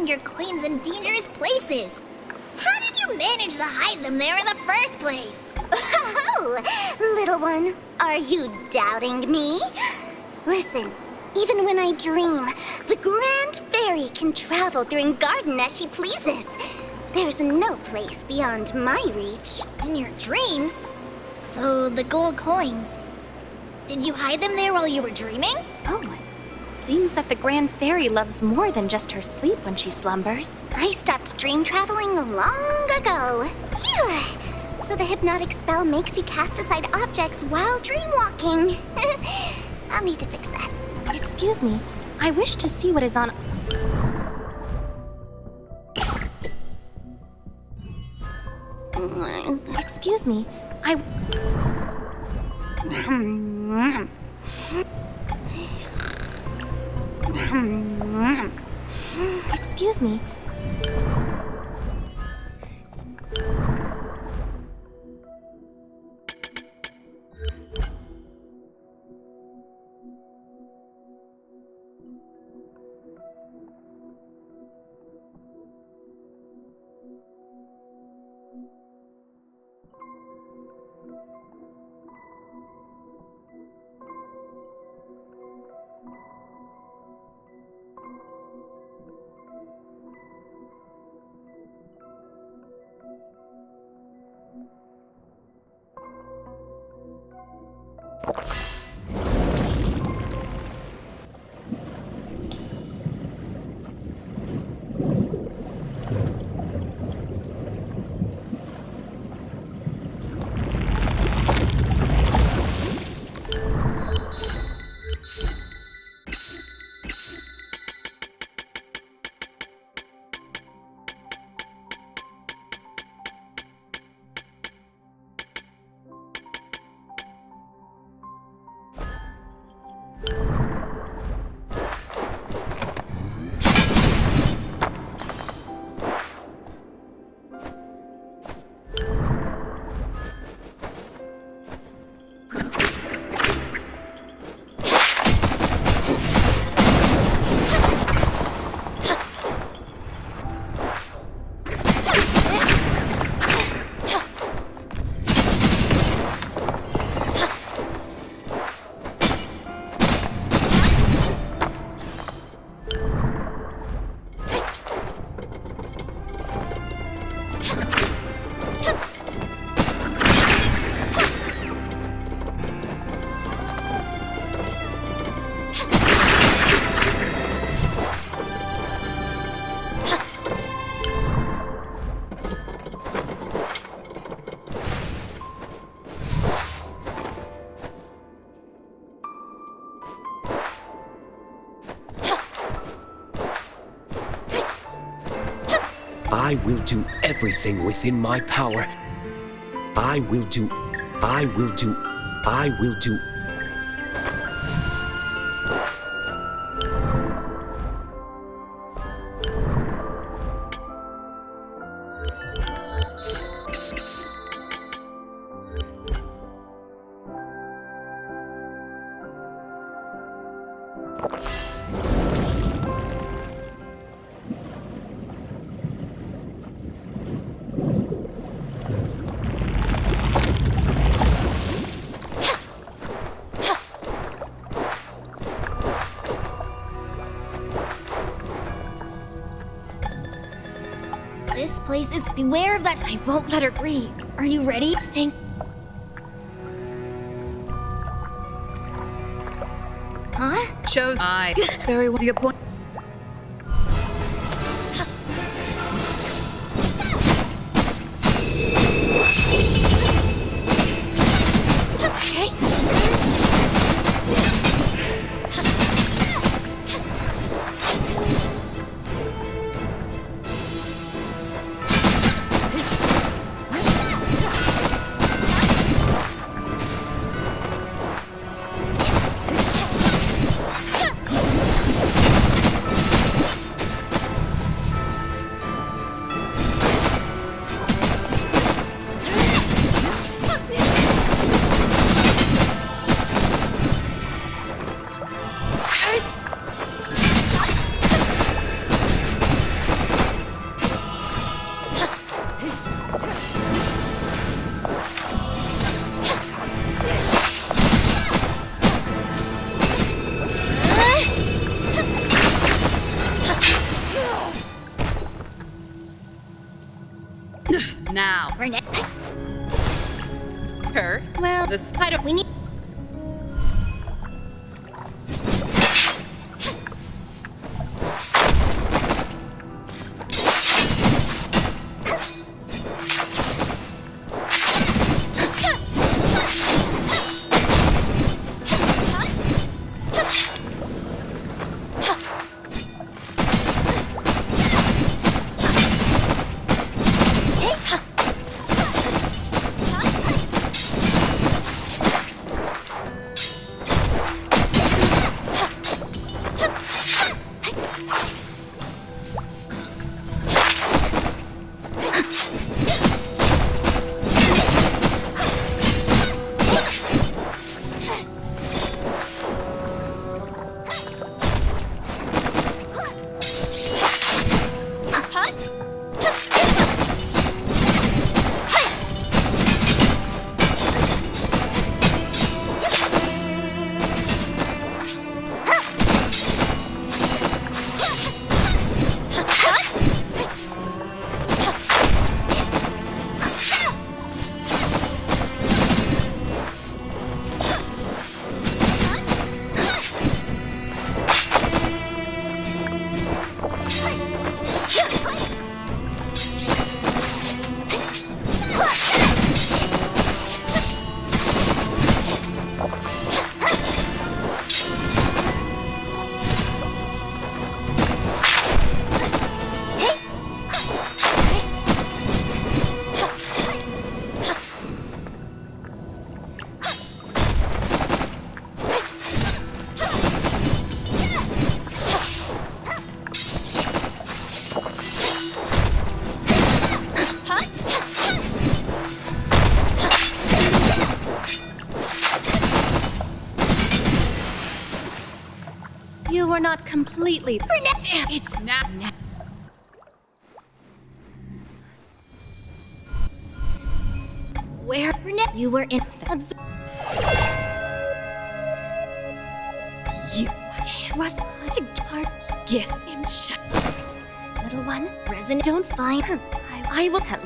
Your coins in dangerous places. How did you manage to hide them there in the first place? Oh, little one, are you doubting me? Listen, even when I dream, the Grand Fairy can travel through a garden as she pleases. There's no place beyond my reach. In your dreams? So the gold coins. Did you hide them there while you were dreaming? Oh, seems that the Grand Fairy loves more than just her sleep when she slumbers. I stopped dream traveling long ago. Phew! So the hypnotic spell makes you cast aside objects while dreamwalking. I'll need to fix that. Excuse me, I wish to see what is on... Excuse me, Excuse me. I will do everything within my power. I will do. This place is... Beware of that... I won't let her grieve. Are you ready? Huh? Shows I very well your point. Burnett. Her? Well, this I don't. We need. You were not completely. Burnett! It's not. Where? Burnett, you were in. You was to guard gift him shut. Little one, Resin, don't find her. I will help.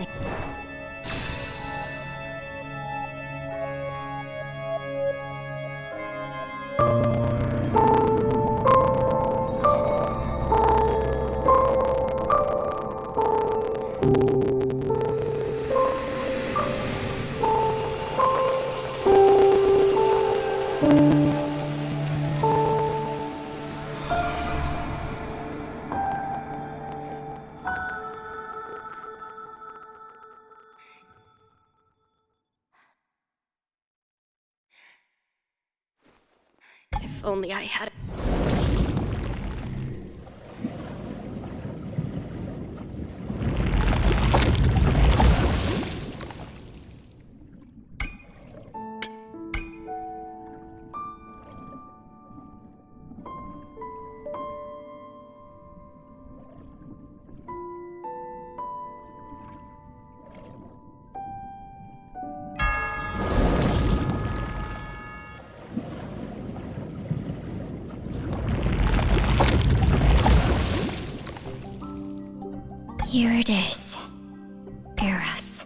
If only I had. Here it is. Eros.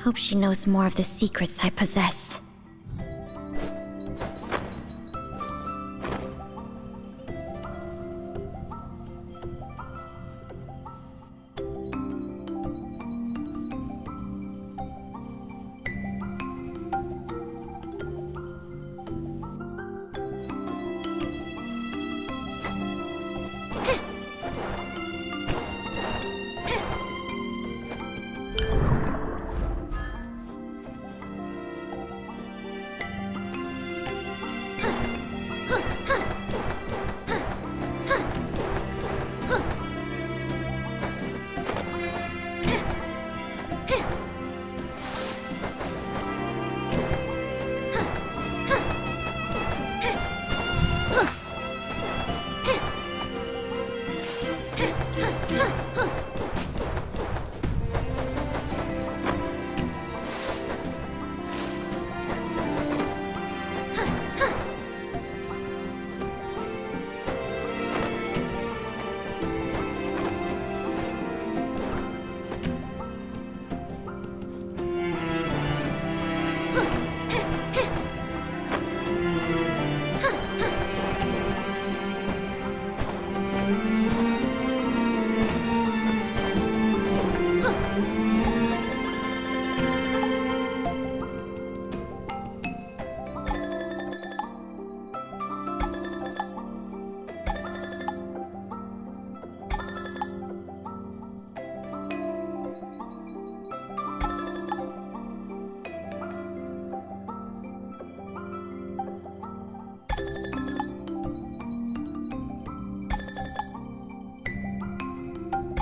Hope she knows more of the secrets I possess.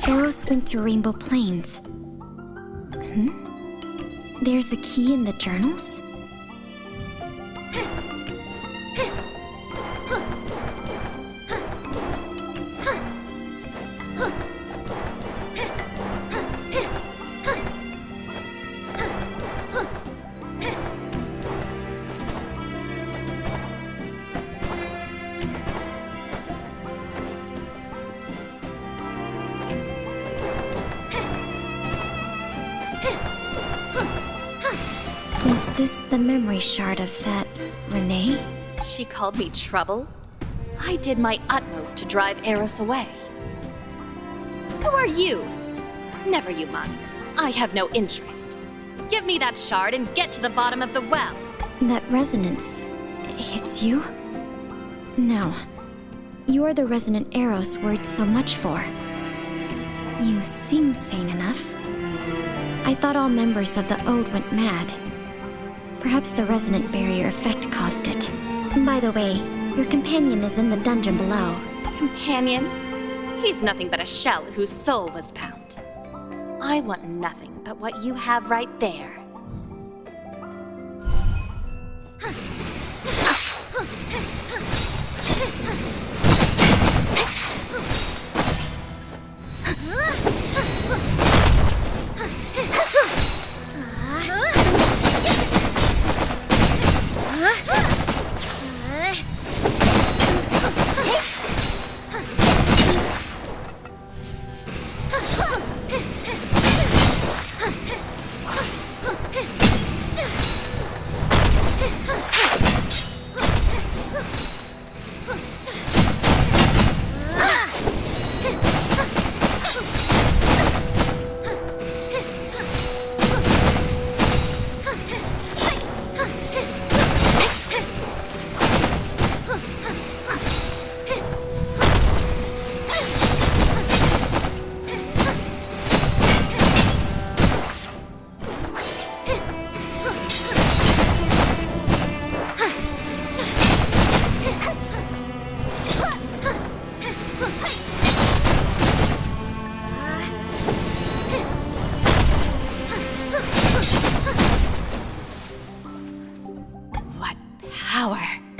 Eros went to Rainbow Plains. There's a key in the journals? Is this the memory shard of that Renee? She called me trouble? I did my utmost to drive Eros away. Who are you? Never you mind. I have no interest. Give me that shard and get to the bottom of the well. That resonance, it's you? No. You're the resonant Eros worried so much for. You seem sane enough. I thought all members of the Ode went mad. Perhaps the resonant barrier effect caused it. By the way, your companion is in the dungeon below. Companion? He's nothing but a shell whose soul was bound. I want nothing but what you have right there.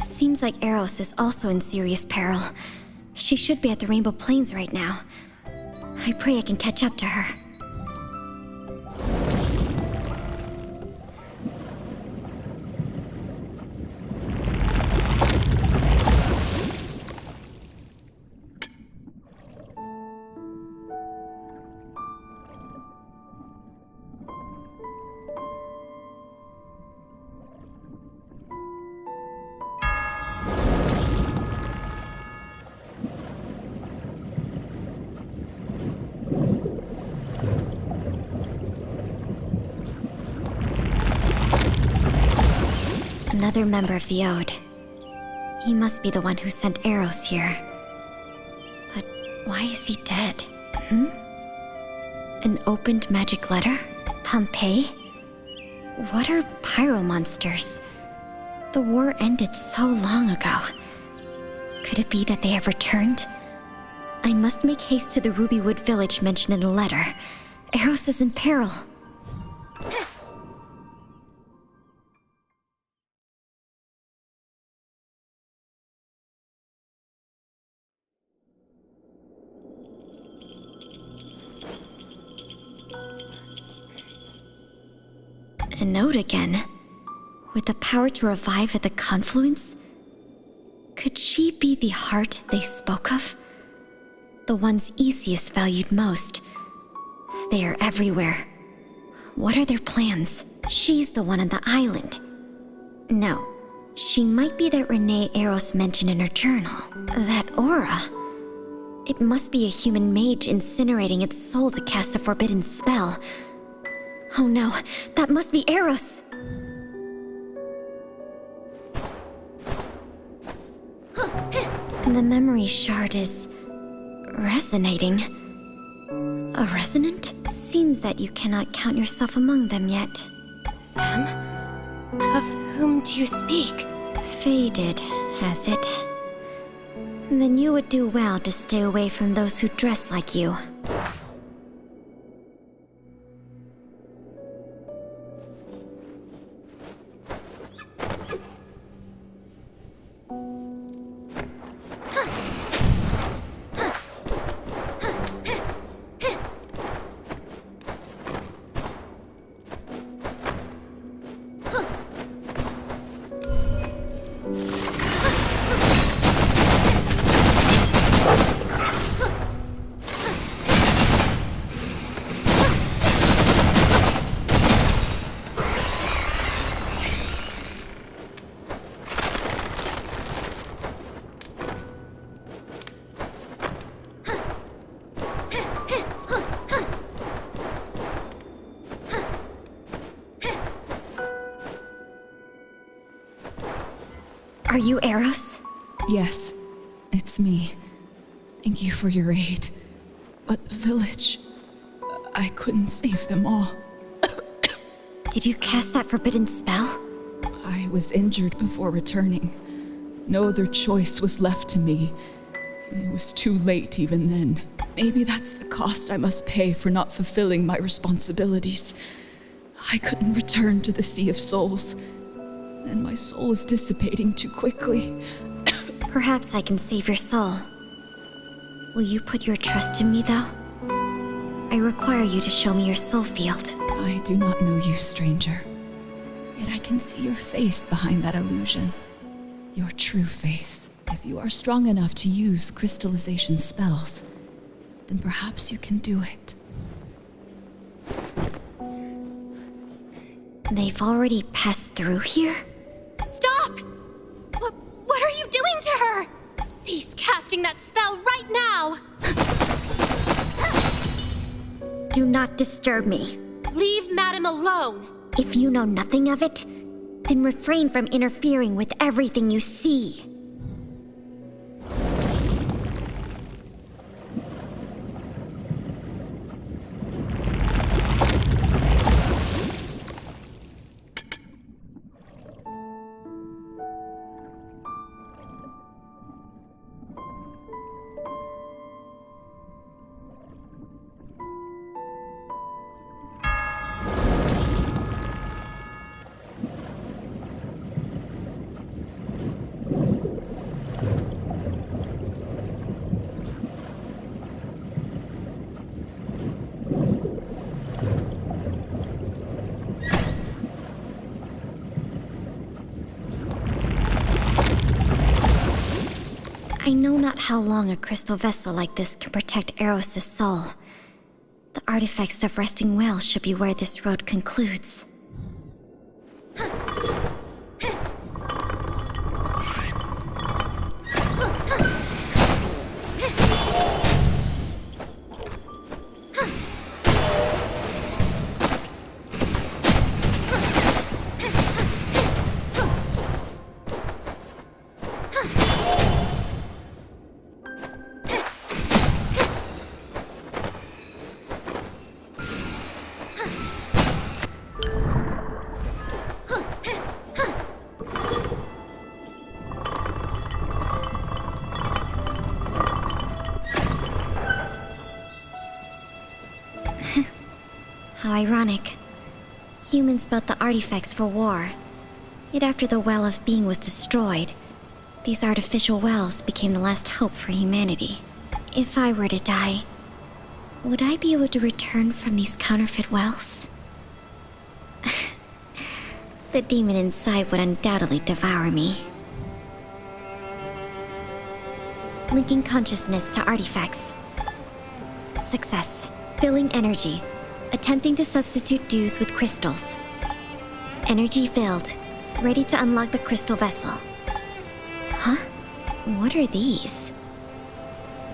Seems like Eros is also in serious peril. She should be at the Rainbow Plains right now. I pray I can catch up to her. Another member of the Ode. He must be the one who sent Eros here. But why is he dead? An opened magic letter? Pompeii? What are pyro monsters? The war ended so long ago. Could it be that they have returned? I must make haste to the Rubywood village mentioned in the letter. Eros is in peril. A note again. With the power to revive at the confluence? Could she be the heart they spoke of? The ones Easius valued most. They are everywhere. What are their plans? She's the one on the island. No, she might be that Renee Eros mentioned in her journal. That aura. It must be a human mage incinerating its soul to cast a forbidden spell. Oh no, that must be Eros! The memory shard is resonating. A resonant? Seems that you cannot count yourself among them yet. Them? Of whom do you speak? Faded, has it? Then you would do well to stay away from those who dress like you. Are you Eros? Yes, it's me. Thank you for your aid. But the village... I couldn't save them all. Did you cast that forbidden spell? I was injured before returning. No other choice was left to me. It was too late even then. Maybe that's the cost I must pay for not fulfilling my responsibilities. I couldn't return to the Sea of Souls, and my soul is dissipating too quickly. Perhaps I can save your soul. Will you put your trust in me, though? I require you to show me your soul field. I do not know you, stranger. Yet I can see your face behind that illusion. Your true face. If you are strong enough to use crystallization spells, then perhaps you can do it. They've already passed through here? Stop! What are you doing to her? Cease casting that spell right now! Do not disturb me. Leave Madam alone! If you know nothing of it, then refrain from interfering with everything you see. I know not how long a crystal vessel like this can protect Eros' soul. The artifacts of Resting Well should be where this road concludes. How ironic. Humans built the artifacts for war. Yet after the Well of Being was destroyed, these artificial wells became the last hope for humanity. If I were to die, would I be able to return from these counterfeit wells? The demon inside would undoubtedly devour me. Linking consciousness to artifacts. Success. Filling energy. Attempting to substitute dews with crystals. Energy filled. Ready to unlock the crystal vessel. Huh? What are these?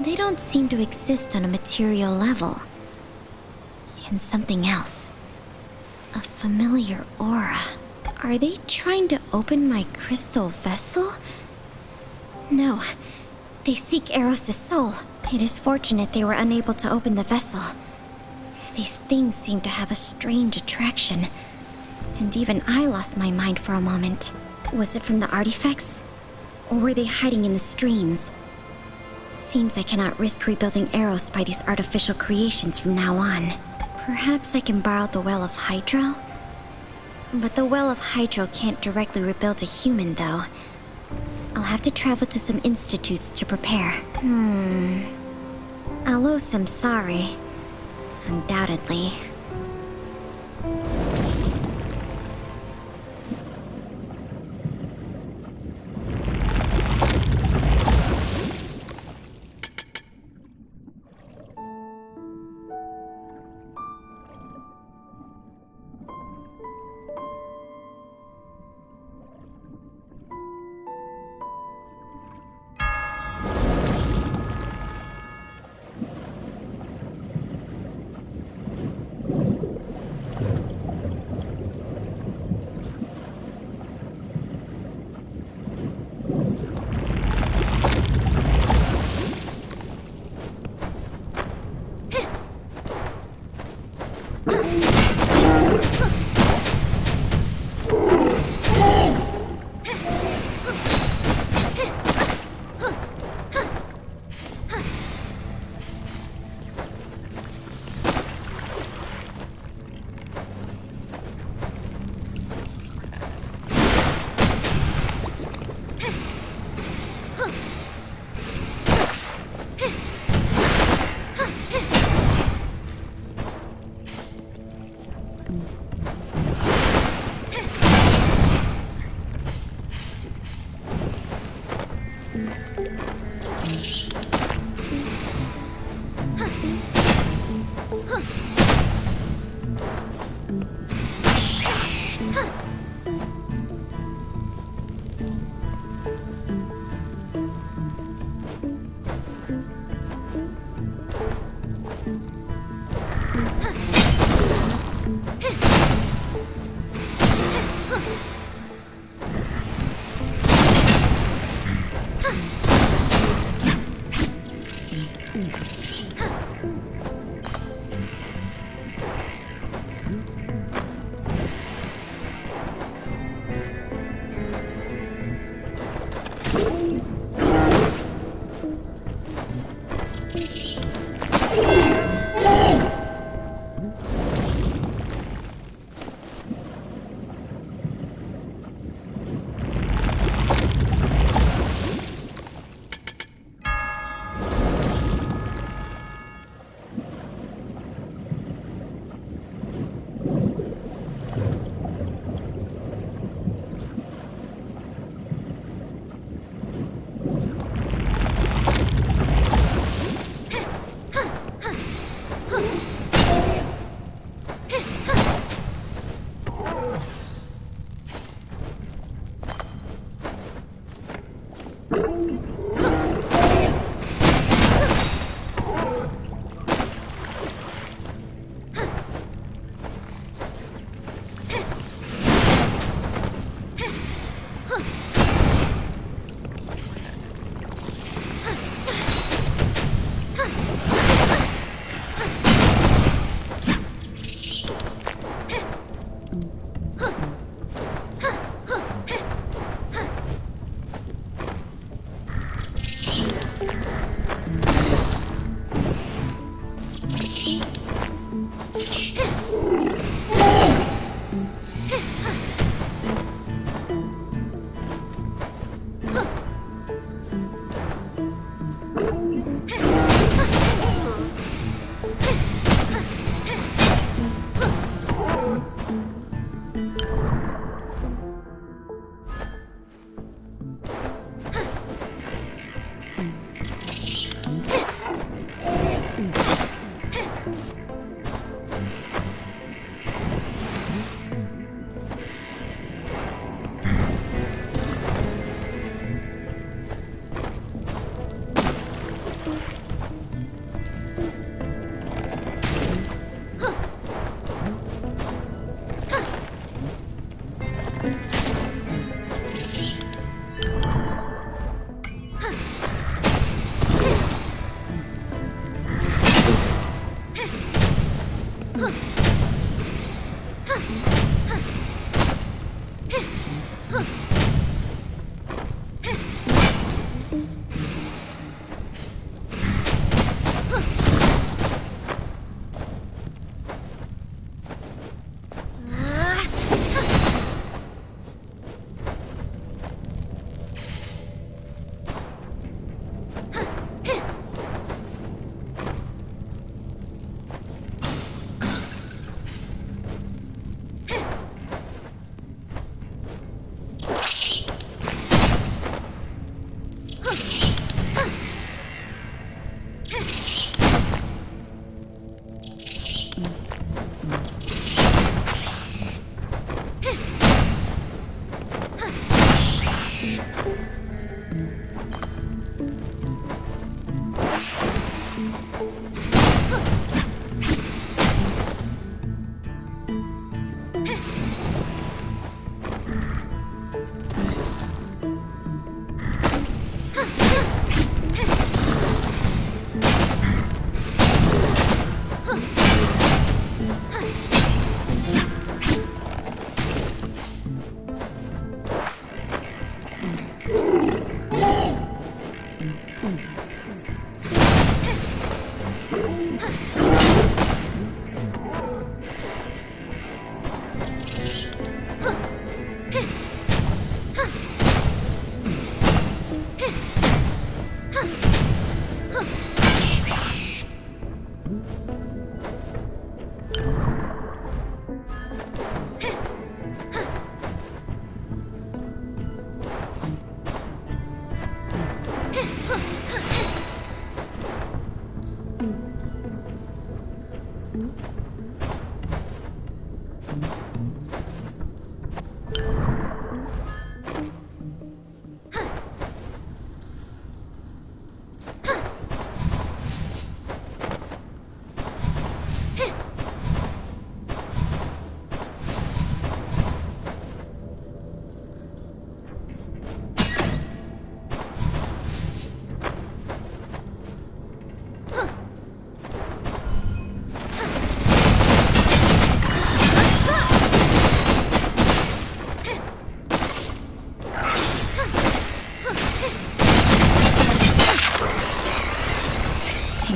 They don't seem to exist on a material level. And something else. A familiar aura. Are they trying to open my crystal vessel? No. They seek Eros' soul. It is fortunate they were unable to open the vessel. These things seem to have a strange attraction. And even I lost my mind for a moment. Was it from the artifacts? Or were they hiding in the streams? Seems I cannot risk rebuilding Eros by these artificial creations from now on. Perhaps I can borrow the Well of Hydro? But the Well of Hydro can't directly rebuild a human, though. I'll have to travel to some institutes to prepare. I'll owe some sorry. Undoubtedly.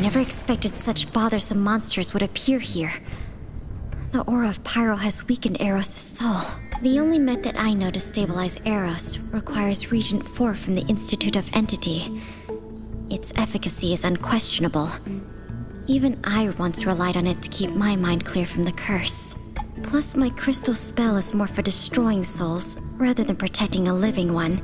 never expected such bothersome monsters would appear here. The aura of Pyro has weakened Eros' soul. The only method I know to stabilize Eros requires Regent 4 from the Institute of Entity. Its efficacy is unquestionable. Even I once relied on it to keep my mind clear from the curse. Plus, my crystal spell is more for destroying souls rather than protecting a living one.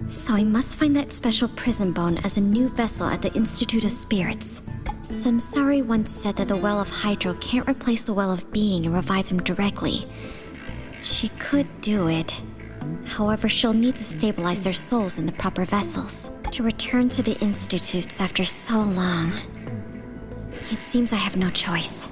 So I must find that special prison bone as a new vessel at the Institute of Spirits. Samsari once said that the Well of Hydro can't replace the Well of Being and revive them directly. She could do it. However, she'll need to stabilize their souls in the proper vessels. To return to the Institutes after so long, it seems I have no choice.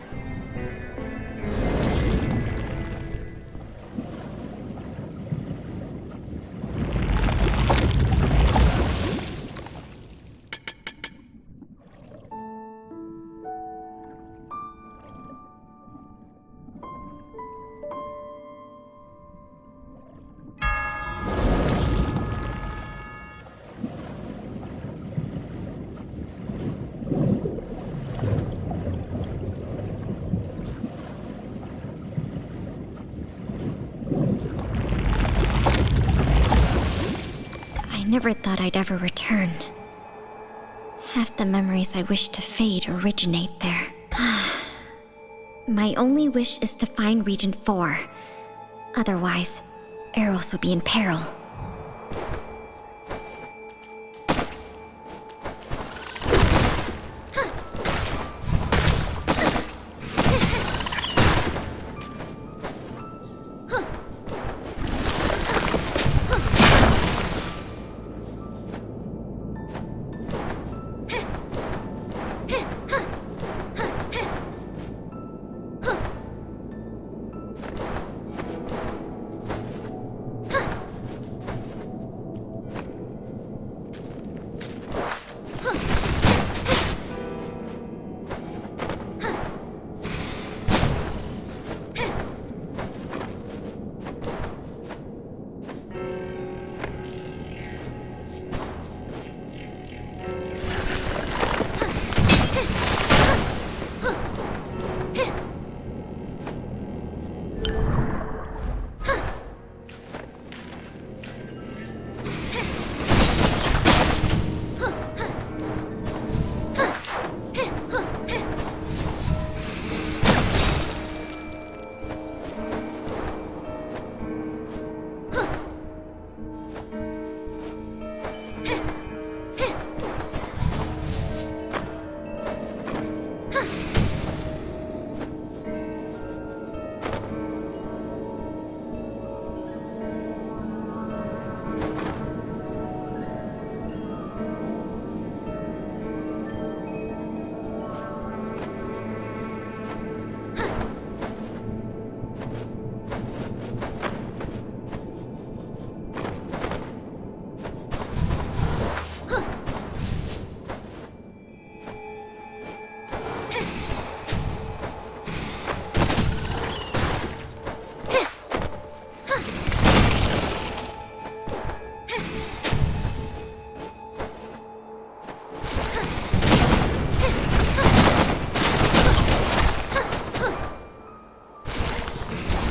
I never thought I'd ever return. Half the memories I wish to fade originate there. My only wish is to find Regent 4. Otherwise, Eros would be in peril.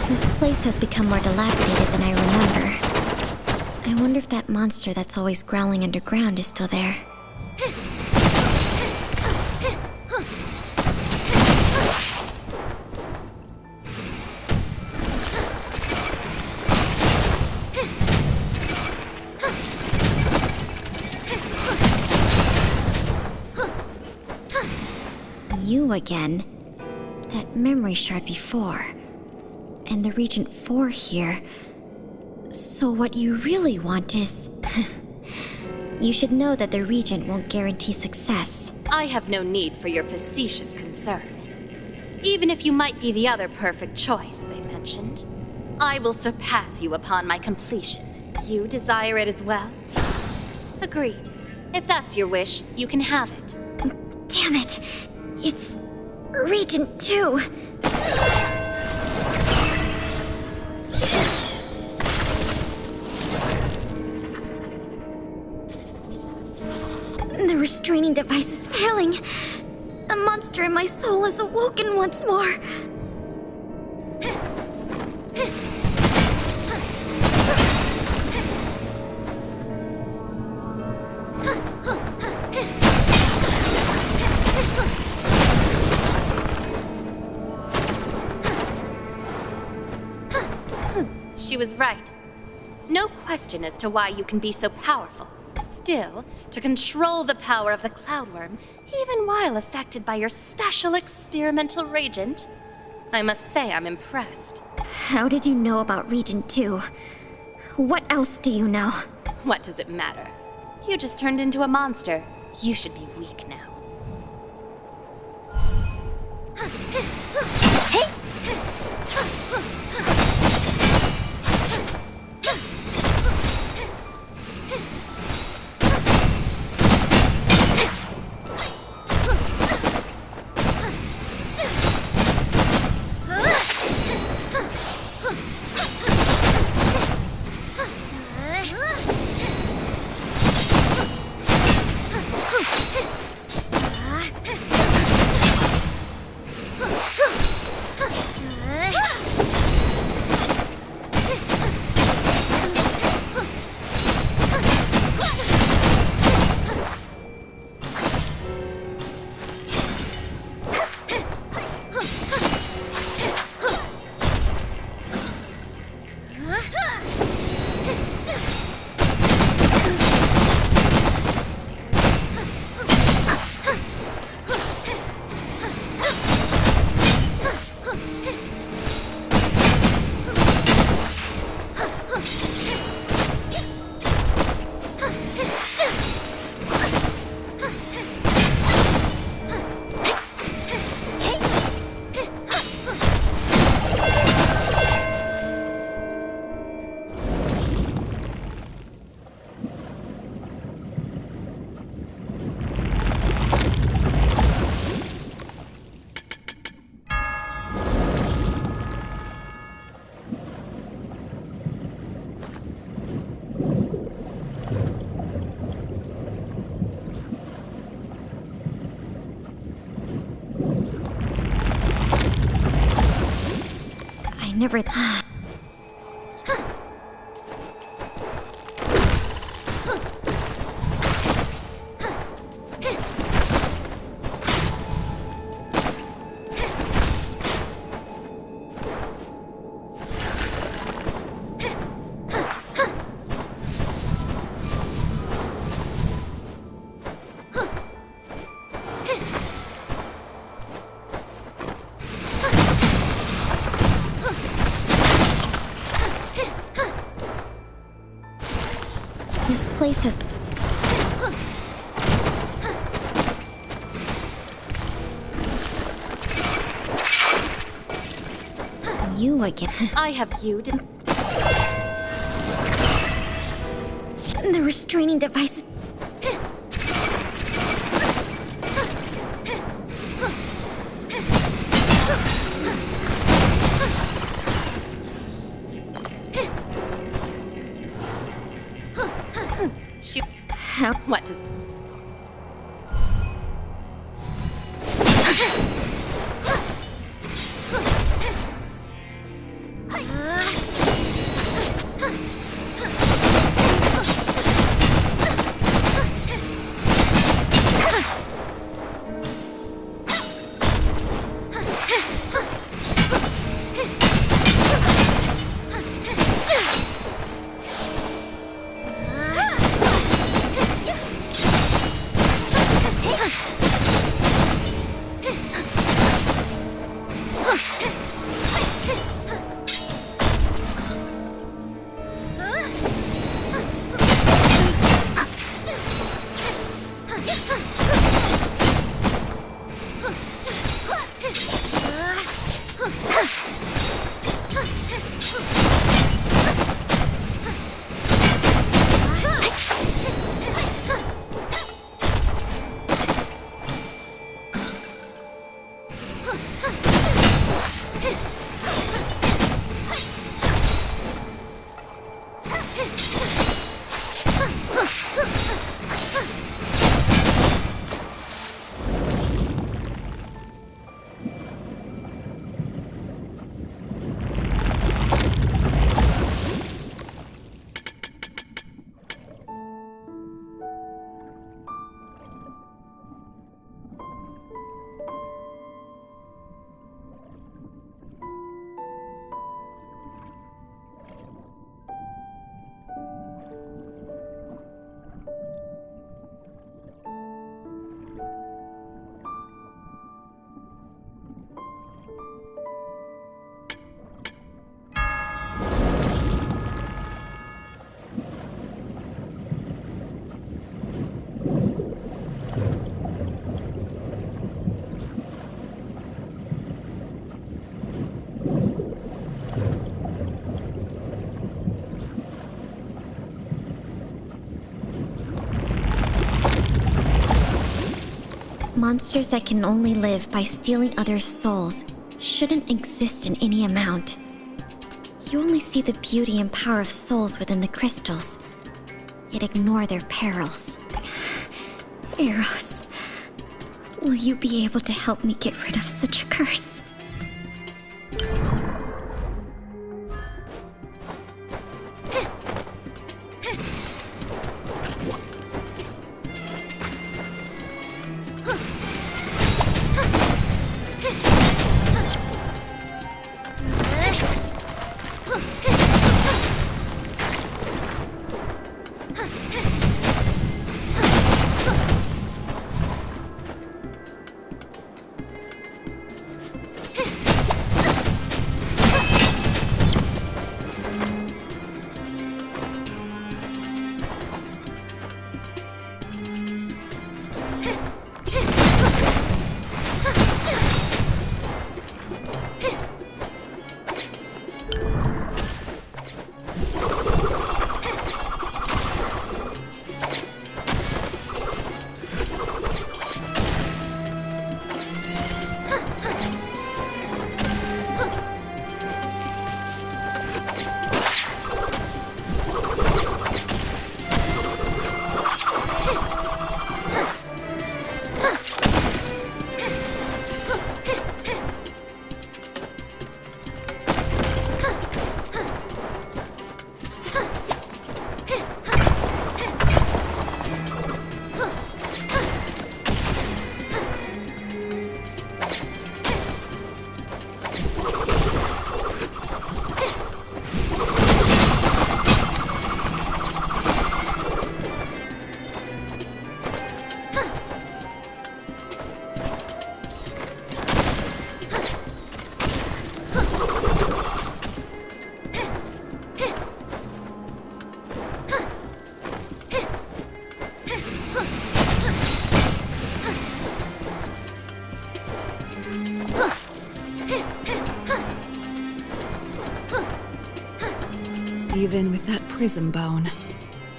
This place has become more dilapidated than I remember. I wonder if that monster that's always growling underground is still there. You again. That memory shard before. And the Regent 4 here. So what you really want is... You should know that the Regent won't guarantee success. I have no need for your facetious concern. Even if you might be the other perfect choice they mentioned, I will surpass you upon my completion. You desire it as well? Agreed. If that's your wish, you can have it. Damn it! It's... Regent 2! The restraining device is failing. The monster in my soul is awoken once more. She was right. No question as to why you can be so powerful. Still, to control the power of the Cloudworm, even while affected by your special experimental reagent, I must say I'm impressed. How did you know about Region 2? What else do you know? What does it matter? You just turned into a monster. You should be weak now. I never... This place has... You again. I have you. The restraining devices... How... What does... Monsters that can only live by stealing others' souls shouldn't exist in any amount. You only see the beauty and power of souls within the crystals, yet ignore their perils. Eros, will you be able to help me get rid of such a curse? Even with that prism bone,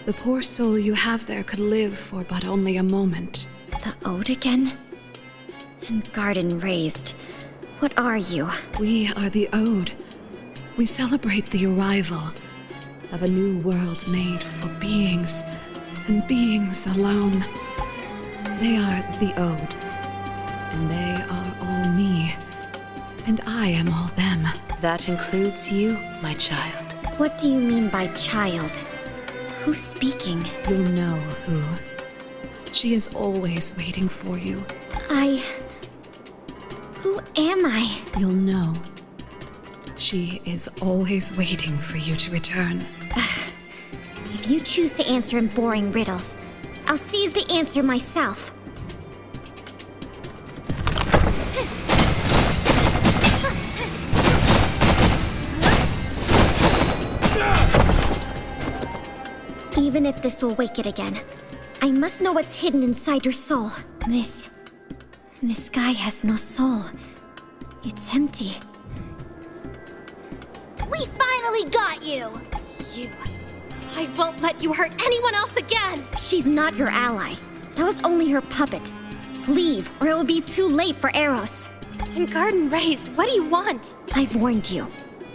the poor soul you have there could live for but only a moment. The ode again? And garden raised. What are you? We are the Ode. We celebrate the arrival of a new world made for beings, and beings alone. They are the Ode, and they are all me, and I am all them. That includes you, my child. What do you mean by child? Who's speaking? You'll know who. She is always waiting for you. Who am I? You'll know. She is always waiting for you to return. If you choose to answer in boring riddles, I'll seize the answer myself. Even if this will wake it again, I must know what's hidden inside your soul. This guy has no soul. It's empty. We finally got you! I won't let you hurt anyone else again! She's not your ally. That was only her puppet. Leave, or it will be too late for Eros. And garden raised, what do you want? I've warned you.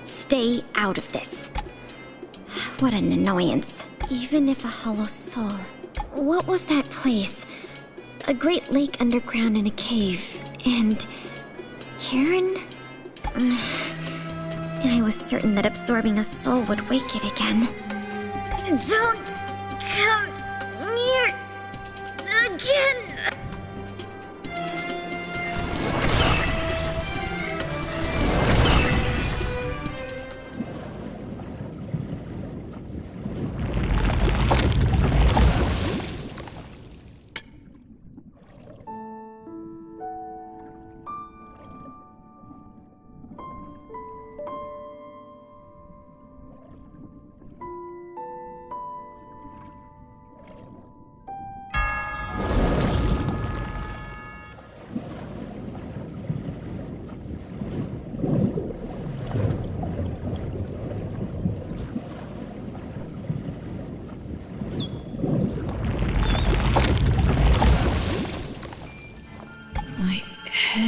Stay out of this. What an annoyance. Even if a hollow soul. What was that place? A great lake underground in a cave. And Karen? I was certain that absorbing a soul would wake it again. Don't come near again!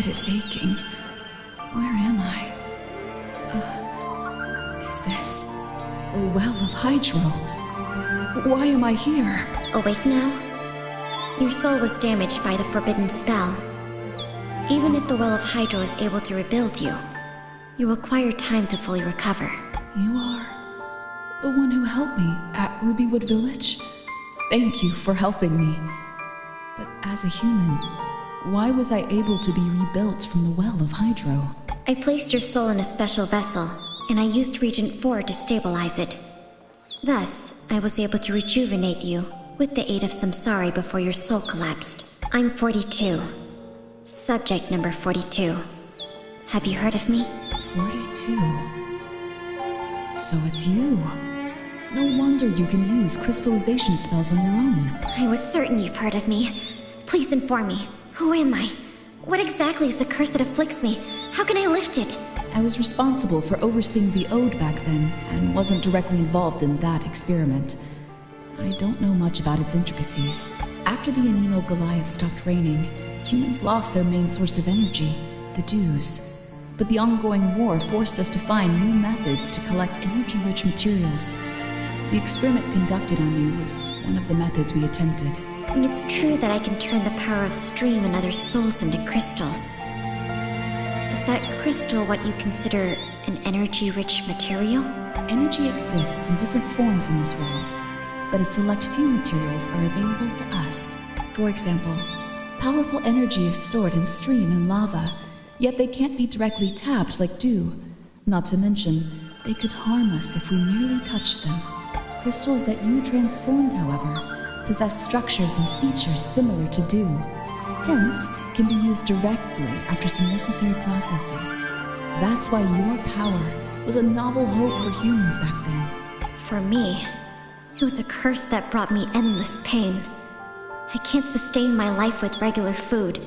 head is aching. Where am I? Is this the Well of Hydro? Why am I here? Awake now? Your soul was damaged by the forbidden spell. Even if the Well of Hydro is able to rebuild you, you require time to fully recover. You are the one who helped me at Rubywood Village? Thank you for helping me. But as a human, why was I able to be rebuilt from the Well of Hydro? I placed your soul in a special vessel, and I used Regent 4 to stabilize it. Thus, I was able to rejuvenate you with the aid of Samsari before your soul collapsed. I'm 42. Subject number 42. Have you heard of me? 42. So it's you. No wonder you can use crystallization spells on your own. I was certain you've heard of me. Please inform me. Who am I? What exactly is the curse that afflicts me? How can I lift it? I was responsible for overseeing the Ode back then, and wasn't directly involved in that experiment. I don't know much about its intricacies. After the Anemo Goliath stopped raining, humans lost their main source of energy, the dews. But the ongoing war forced us to find new methods to collect energy-rich materials. The experiment conducted on you was one of the methods we attempted. It's true that I can turn the power of stream and other souls into crystals. Is that crystal what you consider an energy-rich material? Energy exists in different forms in this world, but a select few materials are available to us. For example, powerful energy is stored in stream and lava, yet they can't be directly tapped like dew. Not to mention, they could harm us if we merely touched them. Crystals that you transformed, however, possess structures and features similar to dew. Hence, can be used directly after some necessary processing. That's why your power was a novel hope for humans back then. For me, it was a curse that brought me endless pain. I can't sustain my life with regular food,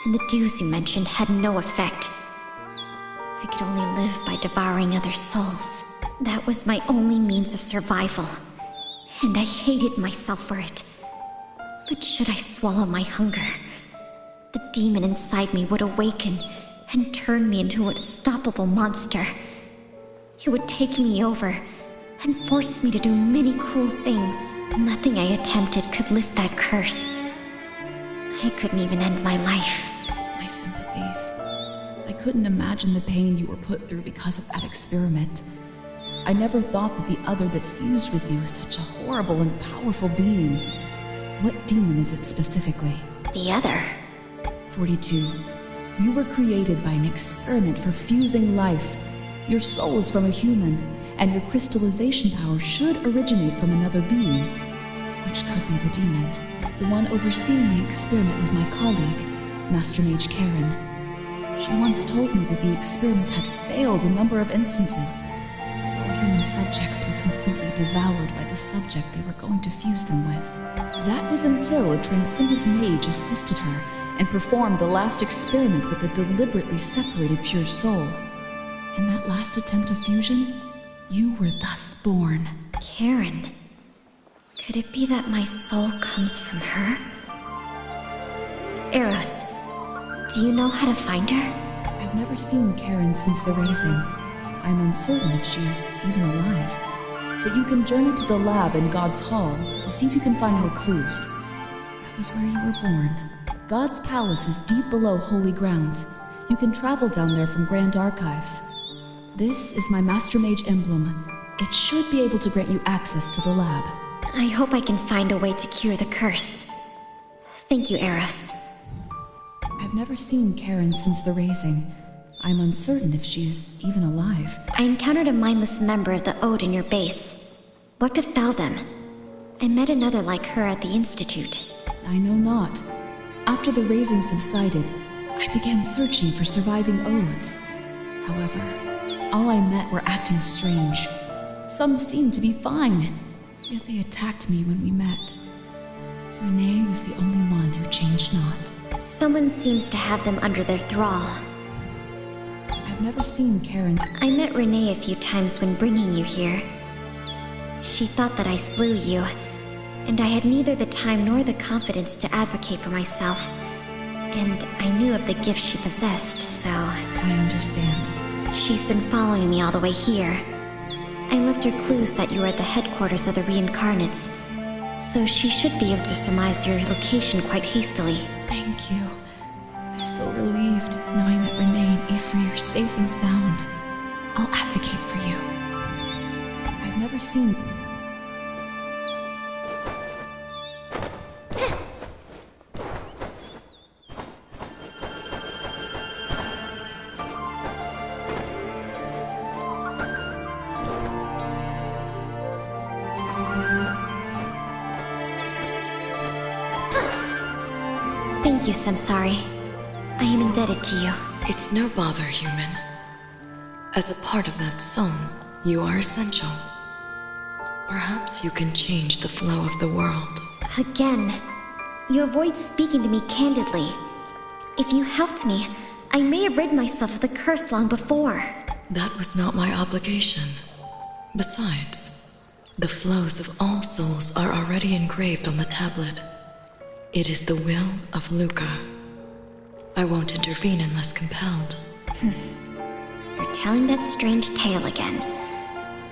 and the dews you mentioned had no effect. I could only live by devouring other souls. That was my only means of survival, and I hated myself for it. But should I swallow my hunger, the demon inside me would awaken and turn me into an unstoppable monster. It would take me over and force me to do many cruel things. Nothing I attempted could lift that curse. I couldn't even end my life. My sympathies. I couldn't imagine the pain you were put through because of that experiment. I never thought that the other that fused with you is such a horrible and powerful being. What demon is it specifically? The other? 42. You were created by an experiment for fusing life. Your soul is from a human, and your crystallization power should originate from another being, which could be the demon. The one overseeing the experiment was my colleague, Master Mage Karen. She once told me that the experiment had failed a number of instances, as all human subjects were completely devoured by the subject they were going to fuse them with. That was until a transcendent mage assisted her and performed the last experiment with a deliberately separated pure soul. In that last attempt of fusion, you were thus born. Karen. Could it be that my soul comes from her? Eros, do you know how to find her? I've never seen Karen since the raising. I'm uncertain if she's even alive. But you can journey to the lab in God's Hall to see if you can find more clues. That was where you were born. God's Palace is deep below Holy Grounds. You can travel down there from Grand Archives. This is my Master Mage emblem. It should be able to grant you access to the lab. I hope I can find a way to cure the curse. Thank you, Eros. I've never seen Karen since the raising. I'm uncertain if she's even alive. I encountered a mindless member of the Ode in your base. What befell them? I met another like her at the Institute. I know not. After the raising subsided, I began searching for surviving Odes. However, all I met were acting strange. Some seemed to be fine, yet they attacked me when we met. Renee was the only one who changed not. Someone seems to have them under their thrall. I've never seen Karen. I met Renee a few times when bringing you here. She thought that I slew you, and I had neither the time nor the confidence to advocate for myself. And I knew of the gift she possessed, so I understand. she's been following me all the way here. I left her clues that you were at the headquarters of the reincarnates, so she should be able to surmise your location quite hastily. Thank you. I feel relieved knowing that Renee and Ifri are safe and sound. I'll advocate for you. I've never seen... Thank you, Samsari. I am indebted to you. It's no bother, human. As a part of that song, you are essential. Perhaps you can change the flow of the world. Again, you avoid speaking to me candidly. If you helped me, I may have rid myself of the curse long before. That was not my obligation. Besides, the flows of all souls are already engraved on the tablet. It is the will of Luca. I won't intervene unless compelled. You're telling that strange tale again.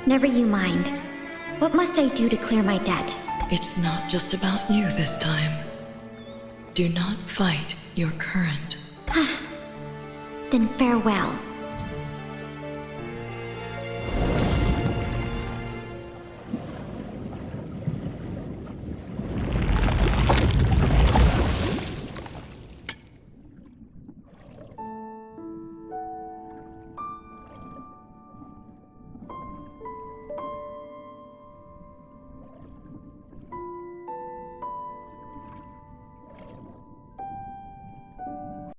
Never you mind. What must I do to clear my debt? It's not just about you this time. Do not fight your current. Then farewell.